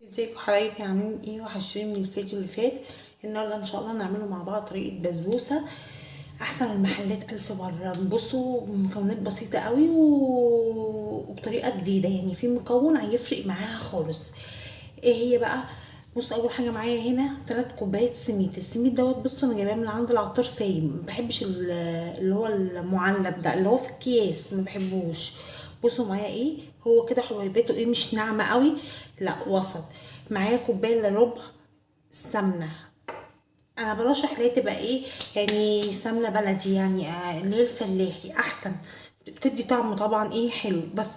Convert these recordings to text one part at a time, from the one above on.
ازيكم حبايبي، عاملين ايه؟ وحشوني من الفيديو اللي فات. النهارده ان شاء الله نعمله مع بعض طريقه بسبوسه احسن من المحلات الف مره. بصوا، مكونات بسيطه قوي وبطريقه جديده، يعني في مكون هيفرق معاها خالص. ايه هي بقى؟ بصوا، اول حاجه معايا هنا 3 كوبايات سميد. السميد دوت بصوا انا جايباه من عند العطار سايب، ما بحبش اللي هو المعلب ده، اللي هو في اكياس ما بحبوش. بصوا معايا ايه، هو كده حبيباته ايه، مش ناعمه قوي، لا وسط. معايا كوبايه الا ربع سمنه. انا برشح ليه تبقى ايه، يعني سمنه بلدي، يعني اللي هي الفلاحي احسن، بتدي طعم طبعا ايه حلو، بس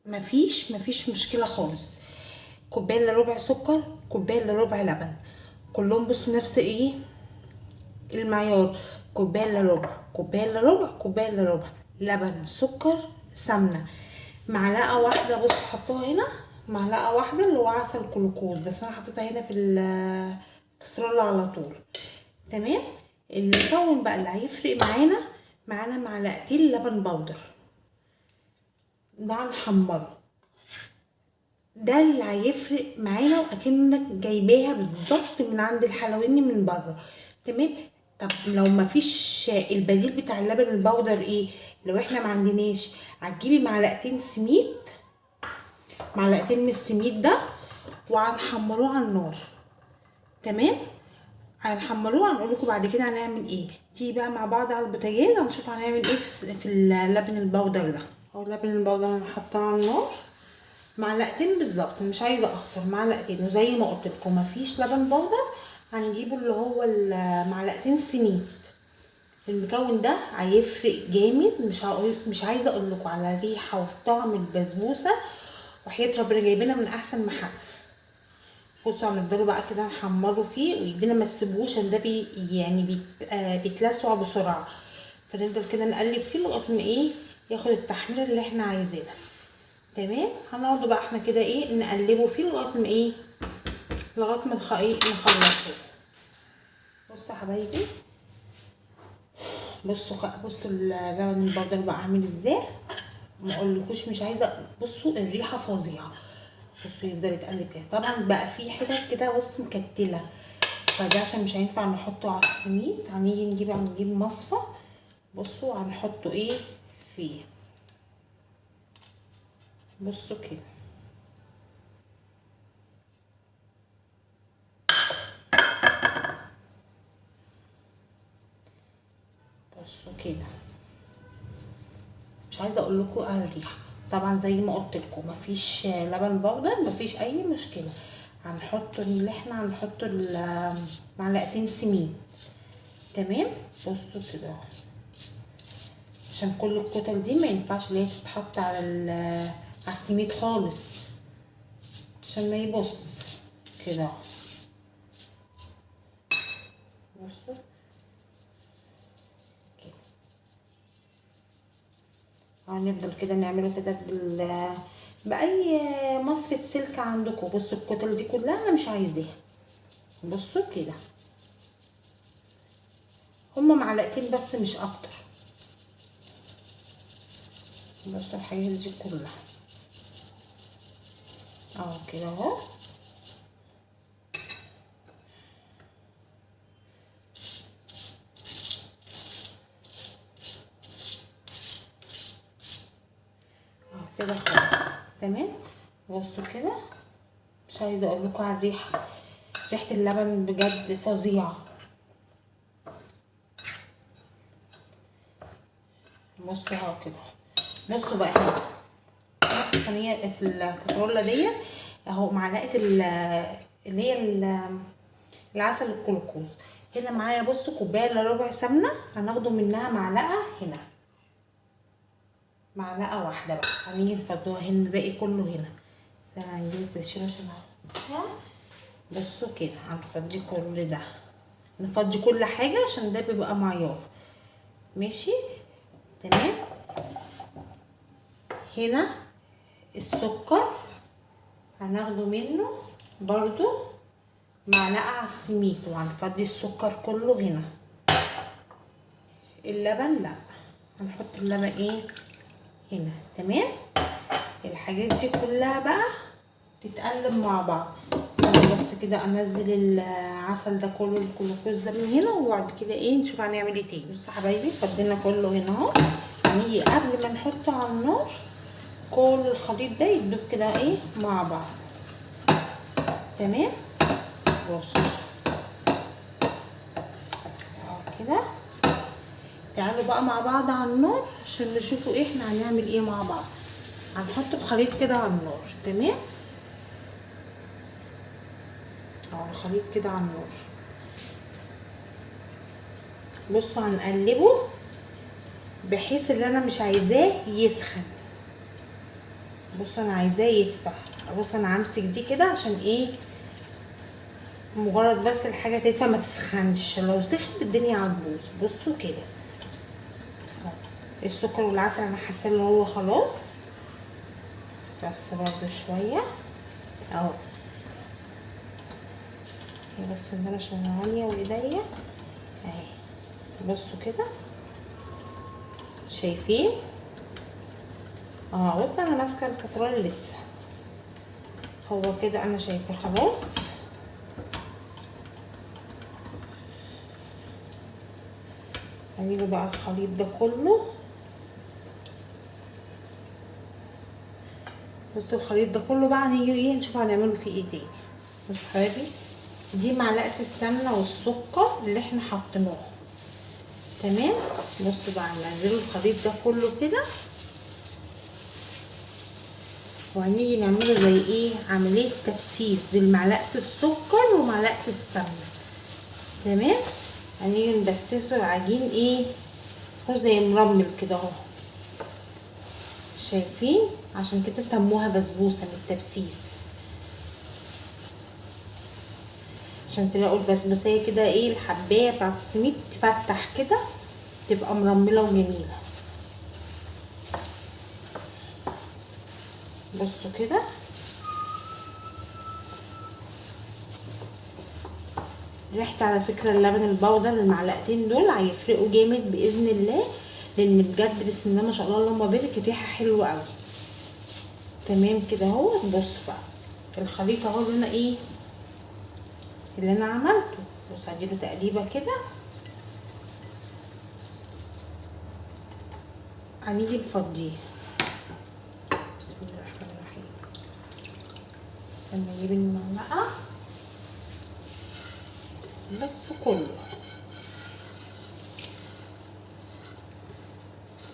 مفيش مشكله خالص. كوبايه الا ربع سكر، كوبايه الا ربع لبن، كلهم بصوا نفس ايه المعيار. كوبايه الا ربع، كوبايه الا ربع، كوبايه الا ربع، لبن، سكر، سمنه. معلقه واحده بصوا حطوها هنا، معلقه واحده اللي هو عسل كلوكوز، بس انا حطيتها هنا في الكسرولة على طول. تمام. المكون بقى اللي هيفرق معانا معلقتين لبن بودر، ده هنحمره، ده اللي هيفرق معانا، واكنك جايباها بالظبط من عند الحلواني من بره. تمام. طب لو مفيش البديل بتاع اللبن البودر ايه، لو احنا ما عندناش، هتجيبي معلقتين سميد، معلقتين من السميد ده، وهنحمروه على النار. تمام. هنحمروه، هنقول لكم بعد كده هنعمل ايه. تيجي بقى مع بعض على البوتاجاز هنشوف هنعمل ايه في اللبن البودر ده. هو اللبن البودر انا حطاه على النار معلقتين بالظبط، مش عايزه اكتر، معلقتين. وزي ما قلت لكم مفيش لبن بودر، هنجيبه اللي هو معلقتين سمين. المكون ده هيفرق جامد، مش عايزه اقول لكم على ريحه وطعم البسبوسه، وحياه ربنا جايبينها من احسن محل. بصوا هنفضلوا بقى كده نحمروا فيه، وايدينا ما تسيبوش عشان ده بيتلسع بسرعه، فنفضل كده نقلب فيه لغايه ما ايه، ياخد التحميره اللي احنا عايزينها. تمام. هنقعد بقى احنا كده ايه، نقلبه فيه لغايه ما ايه، لغايه ما نخلصه. بصوا يا حبايبي، بصوا اللبن البودر بقى عامل ازاي، ما اقولكوش، مش عايزه. بصوا الريحه فظيعه. بصوا يفضل يتقلب كده، طبعا بقى في حتت كده بص مكتله، فده عشان مش هينفع نحطه على السميد، هنيجي نجيب مصفى. بصوا هنحطه ايه فيه، بصوا كده، بصوا كده. مش عايزه اقول لكم على الريحه، طبعا زي ما قلت لكم مفيش لبن بودر، مفيش اي مشكله. هنحط اللي احنا هنحط معلقتين سمين. تمام. بصوا كده، عشان كل الكتل دي ما ينفعش ان هي تتحط على السميد خالص، عشان ما يبص كده. بصوا كده، هنفضل كده نعمله كده باي مصفة سلك عندكم. بصوا الكتل دي كلها انا مش عايزاها. بصوا كده، هما معلقتين بس مش اكتر. بصوا الحاجات دي كلها اهو كده اهو. كده خلاص. تمام. بصوا كده، مش عايزه اقول لكم على الريحه، ريحه اللبن بجد فظيعه. بصوا اهو كده. بصوا بقى احنا في الصينيه، في الكسرونه ديت اهو، معلقه اللي هي العسل الكلوكوز. هنا معايا بصوا كوبايه الا ربع سمنه، هناخده منها معلقه هنا، معلقه واحده بس، هنيجي نفضوها هنا، الباقي كله هنا. هنجيب الزيتون عشان احطها. بصوا كده هنفضي كل ده، نفضي كل حاجه عشان ده بيبقى معيار. ماشي. تمام. هنا السكر هناخده منه برضو معلقه على السميد، وهنفضي السكر كله هنا. اللبن لا، هنحط اللبن ايه هنا. تمام. الحاجات دي كلها بقى تتقلب مع بعض. ثانية بس كده انزل العسل ده كله، الجلوكوز ده من هنا، وبعد كده ايه نشوف هنعمل ايه تاني. بصوا يا حبايبي فضينا كله هنا اهو. هنيجي قبل ما نحطه على النار كل الخليط ده يدوب كده ايه مع بعض. تمام. بصوا اهو كده. تعالوا بقى مع بعض على النار عشان نشوفوا ايه احنا هنعمل ايه مع بعض. هنحط الخليط كده على النار. تمام. اهو الخليط كده على النار. بصوا هنقلبه بحيث ان انا مش عايزاه يسخن. بصوا انا عايزاه يدفع. بصوا انا همسك دي كده عشان ايه، مجرد بس الحاجه تدفع ما تسخنش، لو سخنت الدنيا هتبوظ. بصوا كده السكر والعسل انا حاسه ان هو خلاص، بس برضو شويه اهو. بس ان انا شغاليه وايديا اهي. بصوا كده شايفين بص انا ماسكه الكسرونه لسه. هو كده انا شايفه خلاص. هنجيب بقى الخليط ده كله. بصوا الخليط ده كله بقى هنيجي ايه نشوف هنعمله فيه ايه تاني. بصوا حبايبي دي معلقه السمنه والسكر اللي احنا حطيناه. تمام. بصوا بقى هننزل الخليط ده كله كده، وهنيجي نعمله زي ايه عمليه تبسيس بالمعلقه السكر ومعلقه السمنه. تمام. هنيجي نبسسه العجين ايه هو زي مرمل كده اهو. شايفين؟ عشان كده سموها بسبوسه من التبسيس، عشان تلاقوا البسبوسيه كده ايه الحبايه بتاعت السميد تفتح كده تبقى مرمله وجميله. بصوا كده ريحه على فكره اللبن البودر المعلقتين دول هيفرقوا جامد باذن الله، لان بجد بسم الله ما شاء الله اللهم بارك الريحه حلوه قوي. تمام كده اهو. بصوا بقى الخليط اهو اللي انا ايه اللي انا عملته. بص هديله تقليبه كده. هنيجي نفضيه. بسم الله الرحمن الرحيم. استنى اجيب المعلقه بس كله.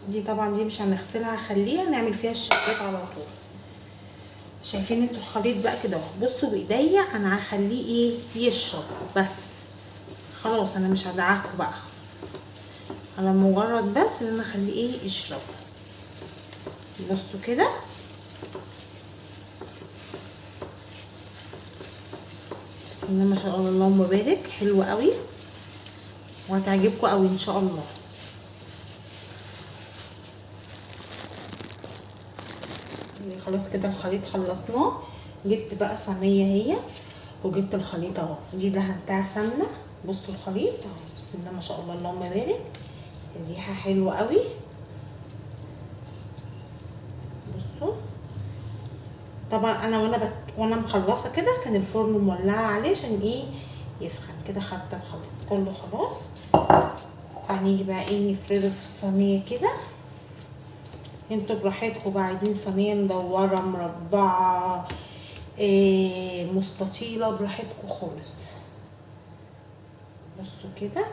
دي طبعا دي مش هنغسلها، هخليها نعمل فيها الشربات على طول. شايفين انتوا الخليط بقى كده اهو. بصوا بايديا انا هخليه ايه يشرب بس خلاص. انا مش هدعكه بقى، انا مجرد بس ان انا اخليه ايه يشرب. بصوا كده بسم الله ما شاء الله اللهم بارك. حلوه قوي وهتعجبكم قوي ان شاء الله. خلاص كده الخليط خلصناه. جبت بقى صينيه هي وجبت الخليط اهو. دي دهنتها سمنه. بصوا الخليط اهو بسم الله ما شاء الله اللهم بارك. الريحه حلوه قوي. بصوا طبعا انا وانا مخلصه كده كان الفرن مولعه عليه عشان ايه يسخن كده. خدت الخليط كله خلاص. هنيجي بقى ايه نفرده في الصينيه كده. انتوا براحتكم بقى، عايزين صينيه مدوره مربعه مستطيله براحتكم خالص. بصوا كده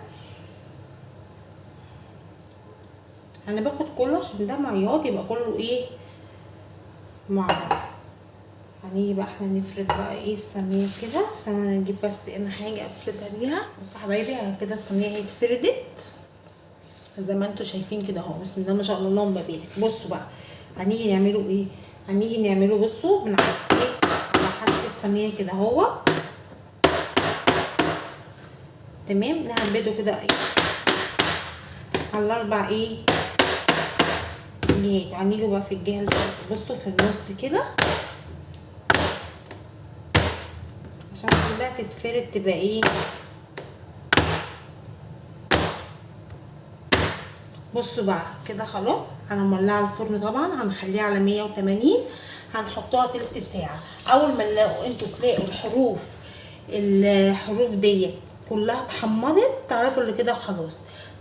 انا باخد كله عشان ده معيار يبقى كله ايه مع بعض. هنيجي بقى احنا نفرد بقى ايه الصينيه كده. استنى نجيب بس انا حاجه افردها بيها. بصوا حبايبي كده الصينيه هي اتفردت زي ما انتوا شايفين كده اهو. بسم الله ما شاء الله اللهم بارك. بصوا بقى هنيجي نعمله ايه. هنيجي نعمله بصوا بنحط ايه على حرف الصينيه كده اهو. تمام. نهبده كده ايه على الاربع ايه جهات. هنيجي بقى في الجهه اللي بصوا في النص كده عشان كلها تتفرد تبقى ايه بصوا بقى كده خلاص، انا مولعه الفرن طبعا، هنخليه على 180، هنحطها تلت ساعه. اول ما انتوا تلاقوا الحروف ديت كلها اتحمرت، تعرفوا اللي كده خلاص.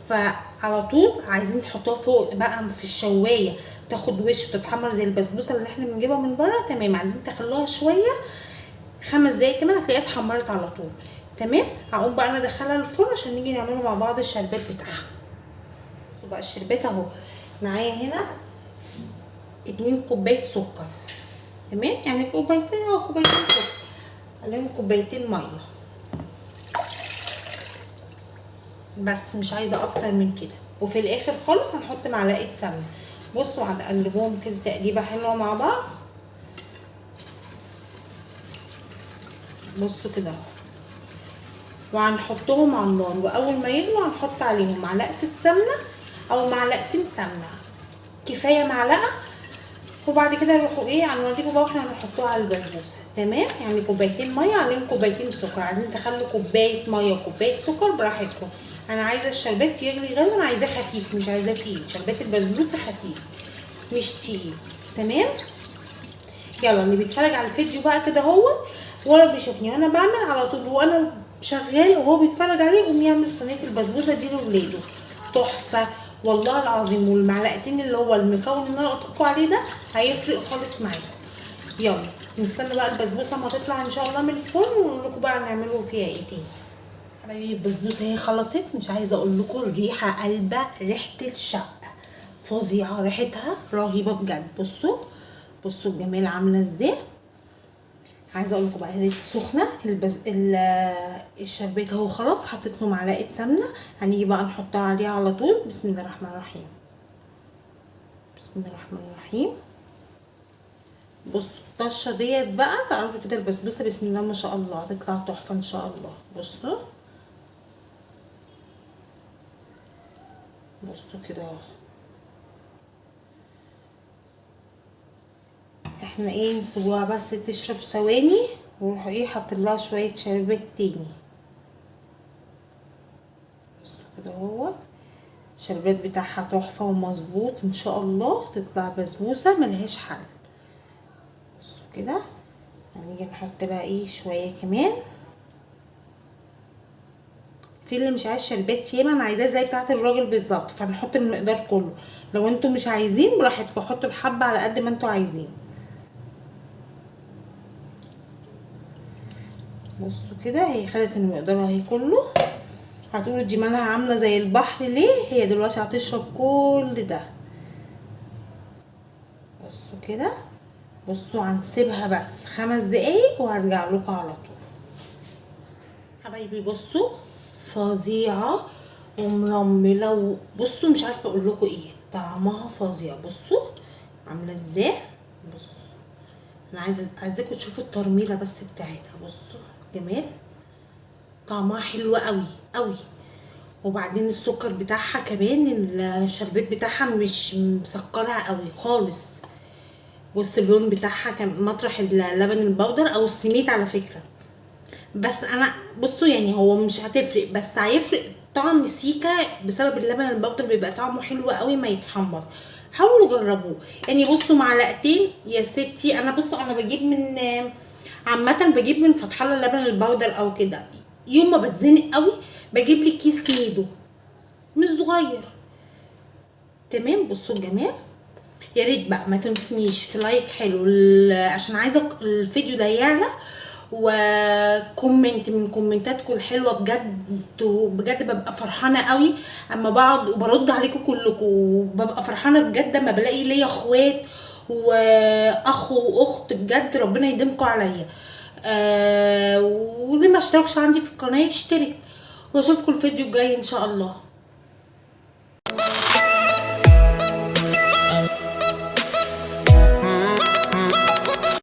فعلى طول عايزين تحطوها فوق بقى في الشوايه تاخد وش وتتحمر زي البسبوسه اللي احنا بنجيبها من بره. تمام، عايزين تخلوها شويه 5 دقايق كمان هتلاقيها اتحمرت على طول. تمام، هقوم بقى انا ادخلها الفرن عشان نيجي نعمله مع بعض الشربات بتاعها. بصوا بقى الشربات اهو، معايا هنا 2 كوبايه سكر. تمام، يعني كوبايتين سكر عليهم كوبايتين ميه بس، مش عايزه اكتر من كده. وفي الاخر خالص هنحط معلقه سمنه. بصوا هنقلبهم كده تقليبه حلوه مع بعض. بصوا كده اهو، وهنحطهم على النار، واول ما يغلوا هنحط عليهم معلقه السمنه او معلقتين سمنه، كفايه معلقه. وبعد كده نروحوا ايه هنوريكم بقى واحنا هنحطوها على البسبوسه. تمام، يعني كوبايتين ميه عليهم كوبايتين سكر. عايزين تخلوا كوبايه ميه وكوبايه سكر براحتكم. انا عايزه الشربات يغلي غلو، انا عايزاه خفيف مش عايزاه تقيل. شربات البسبوسه خفيف مش تقيل. تمام، يلا اللي بيتفرج على الفيديو بقى كده هو ولا بيشوفني وانا بعمل على طول وانا شغال وهو بيتفرج عليه، يقوم يعمل صينيه البسبوسه دي لاولاده. تحفه والله العظيم. والمعلقتين اللي هو المكون اللي انا قلت لكم عليه ده هيفرق خالص معاكم. يلا نستنى بقى البسبوسه ما تطلع ان شاء الله من الفرن ونقول لكم بقى نعمله فيها ايه تاني. حبايبي البسبوسه هي خلصت، مش عايزه اقول لكم الريحه قلبه، ريحه الشقه فظيعه، ريحتها رهيبه بجد. بصوا الجمال عامله ازاي. عايزه اقول لكم بقى هي لسه سخنه. الشربات اهو خلاص، حطيت له معلقه سمنه، هنيجي بقى نحطها عليها على طول. بسم الله الرحمن الرحيم، بسم الله الرحمن الرحيم. بصوا الطشه ديت بقى تعرفوا كده البسبوسه بسم الله ما شاء الله هتطلع تحفه ان شاء الله. بصوا كده اهو. احنا ايه نسيبوها بس تشرب ثواني ونروح ايه حاطين لها شويه شربات تاني. بصوا كده اهوت، الشربات بتاعها تحفه ومظبوط ان شاء الله تطلع بسبوسه ملهاش حل. بصوا كده، هنيجي نحط بقى ايه شويه كمان. في اللي مش عايز شربات ياما، انا عايزاه زي بتاعه الراجل بالظبط، فنحط المقدار كله. لو انتوا مش عايزين براحتكم حطوا الحبه على قد ما انتوا عايزين. بصوا كده هي خدت المقدار اهي كله. هتقولوا دي مالها عامله زي البحر ليه؟ هي دلوقتي هتشرب كل ده. بصوا كده، بصوا هنسيبها بس 5 دقايق وهرجع لكم على طول. حبايبي بصوا فظيعه ومرمله، بصوا مش عارفه اقول لكم ايه، طعمها فظيع. بصوا عامله ازاي. بصوا انا عايزاكم تشوفوا الترميله بس بتاعتها. بصوا جمال، طعمها حلو قوي قوي. وبعدين السكر بتاعها كمان، الشربات بتاعها مش مسكرها قوي خالص. بص اللون بتاعها كان مطرح اللبن البودر او السميد على فكره. بس انا بصوا يعني هو مش هتفرق، بس هيفرق طعم سيكا بسبب اللبن البودر بيبقى طعمه حلو قوي ما يتحمر. حاولوا جربوه يعني. بصوا معلقتين يا ستي. انا بجيب من عامه بجيب من فتح الله اللبن البودر او كده. يوم ما بتزنق قوي بجيب لي كيس نيدو مش صغير. تمام، بصوا الجمال. يا ريت بقى ما تنسونيش في لايك حلو عشان عايزه الفيديو ده يعلى، وكومنت من كومنتاتكم الحلوه بجد ببقى فرحانه قوي اما بقعد وبرد عليكم كلكم. وببقى فرحانه بجد اما بلاقي ليا اخوات واخ واخت، بجد ربنا يديمكم عليا. واللي ما اشتركش عندي في القناه يشترك، واشوفكم الفيديو الجاي ان شاء الله.